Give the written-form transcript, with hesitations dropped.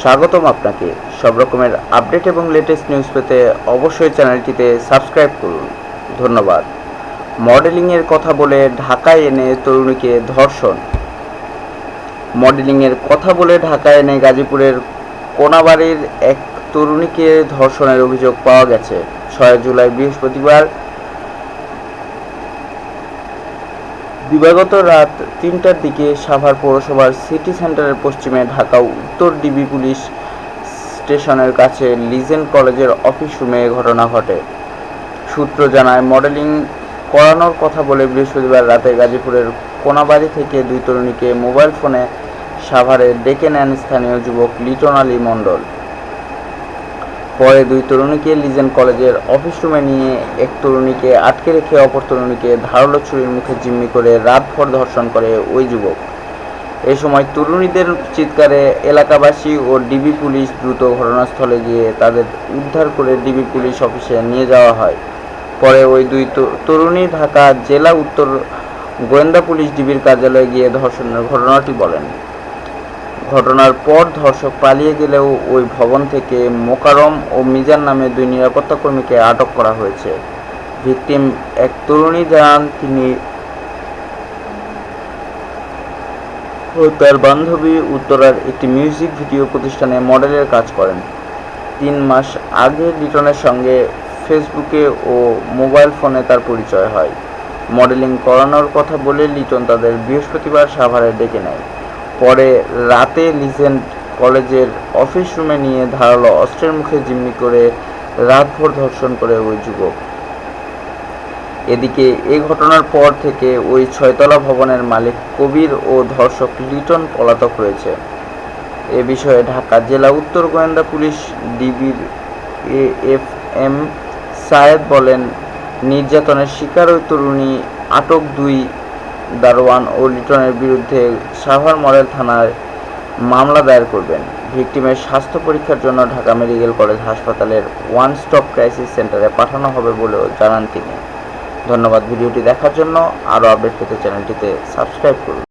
স্বাগতম আপনাকে। সব রকমের আপডেট এবং লেটেস্ট নিউজ পেতে অবশ্যই চ্যানেলটিতে সাবস্ক্রাইব করুন। ধন্যবাদ। মডেলিংয়ের কথা বলে ঢাকায় এনে তরুণীকে ধর্ষণ। মডেলিংয়ের কথা বলে ঢাকায় এনে গাজীপুরের কোনাবাড়ির এক তরুণীকে ধর্ষণের অভিযোগ পাওয়া গেছে। 6 জুলাই বৃহস্পতিবার দিবাগত রাত ৩টার দিকে সাভার পৌরসভার সিটি সেন্টারের পশ্চিমে ঢাকা উত্তর ডিবি পুলিশ স্টেশনের কাছে লিজেন্ড কলেজের অফিস রুমে ঘটনা ঘটে। সূত্র জানায়, মডেলিং করানোর কথা বলে বৃহস্পতিবার রাতে গাজীপুরের কোনাবাড়ি থেকে দুই তরুণীকে মোবাইল ফোনে সাভারে ডেকে নেন স্থানীয় যুবক লিটন আলী মণ্ডল। পরে দুই তরুণীকে লিজেন্ড কলেজের অফিস রুমে নিয়ে এক তরুণীকে আটকে রেখে অপর তরুণীকে ধারালো ছুরির মুখে জিম্মি করে রাতভর ধর্ষণ করে ওই যুবক। এ সময় তরুণীদের চিৎকারে এলাকাবাসী ও ডিবি পুলিশ দ্রুত ঘটনাস্থলে গিয়ে তাদের উদ্ধার করে ডিবি পুলিশ অফিসে নিয়ে যাওয়া হয়। পরে ওই দুই তরুণী ঢাকা জেলা উত্তর গোয়েন্দা পুলিশ ডিবির কার্যালয়ে গিয়ে ধর্ষণের ঘটনাটি বলেন। ঘটনার পর ধর্ষক পালিয়ে গেলেও ওই ভবন থেকে মোকারম ও মিজান নামে দুই নিরাপত্তা কর্মীকে আটক করা হয়েছে। ভিকটিম এক তরুণী জানান, তিনি ও তার বান্ধবী উত্তরার একটি মিউজিক ভিডিও প্রতিষ্ঠানে মডেলের কাজ করেন। ৩ মাস আগে লিটনের সঙ্গে ফেসবুকে ও মোবাইল ফোনে তার পরিচয় হয়। মডেলিং করানোর কথা বলে লিটন তাদের বৃহস্পতিবার সাভারে ডেকে নেয়। পরে রাতে লিজেন্ড কলেজের অফিস রুমে নিয়ে ধারালো অস্ত্রের মুখে জিম্মি করে রাতভর ধর্ষণ করে ওই যুবক। এদিকে এ ঘটনার পর থেকে ওই 6তলা ভবনের মালিক কবির ও ধর্ষক লিটন পলাতক রয়েছে। এ বিষয়ে ঢাকা জেলা উত্তর গোয়েন্দা পুলিশ ডিবির এএফএম সায়েদ বলেন, নির্যাতনের শিকার ওই তরুণী আটক দুই দারোয়ান ও লিটনের বিরুদ্ধে সাভার মডেল থানায় মামলা দায়ের করবেন। ভিকটিমের স্বাস্থ্য পরীক্ষার জন্য ঢাকা মেডিকেল কলেজ হাসপাতালের ওয়ান স্টপ ক্রাইসিস সেন্টারে পাঠানো হবে বলেও জানান তিনি। ধন্যবাদ ভিডিওটি দেখার জন্য। আরও আপডেট পেতে চ্যানেলটিতে সাবস্ক্রাইব করুন।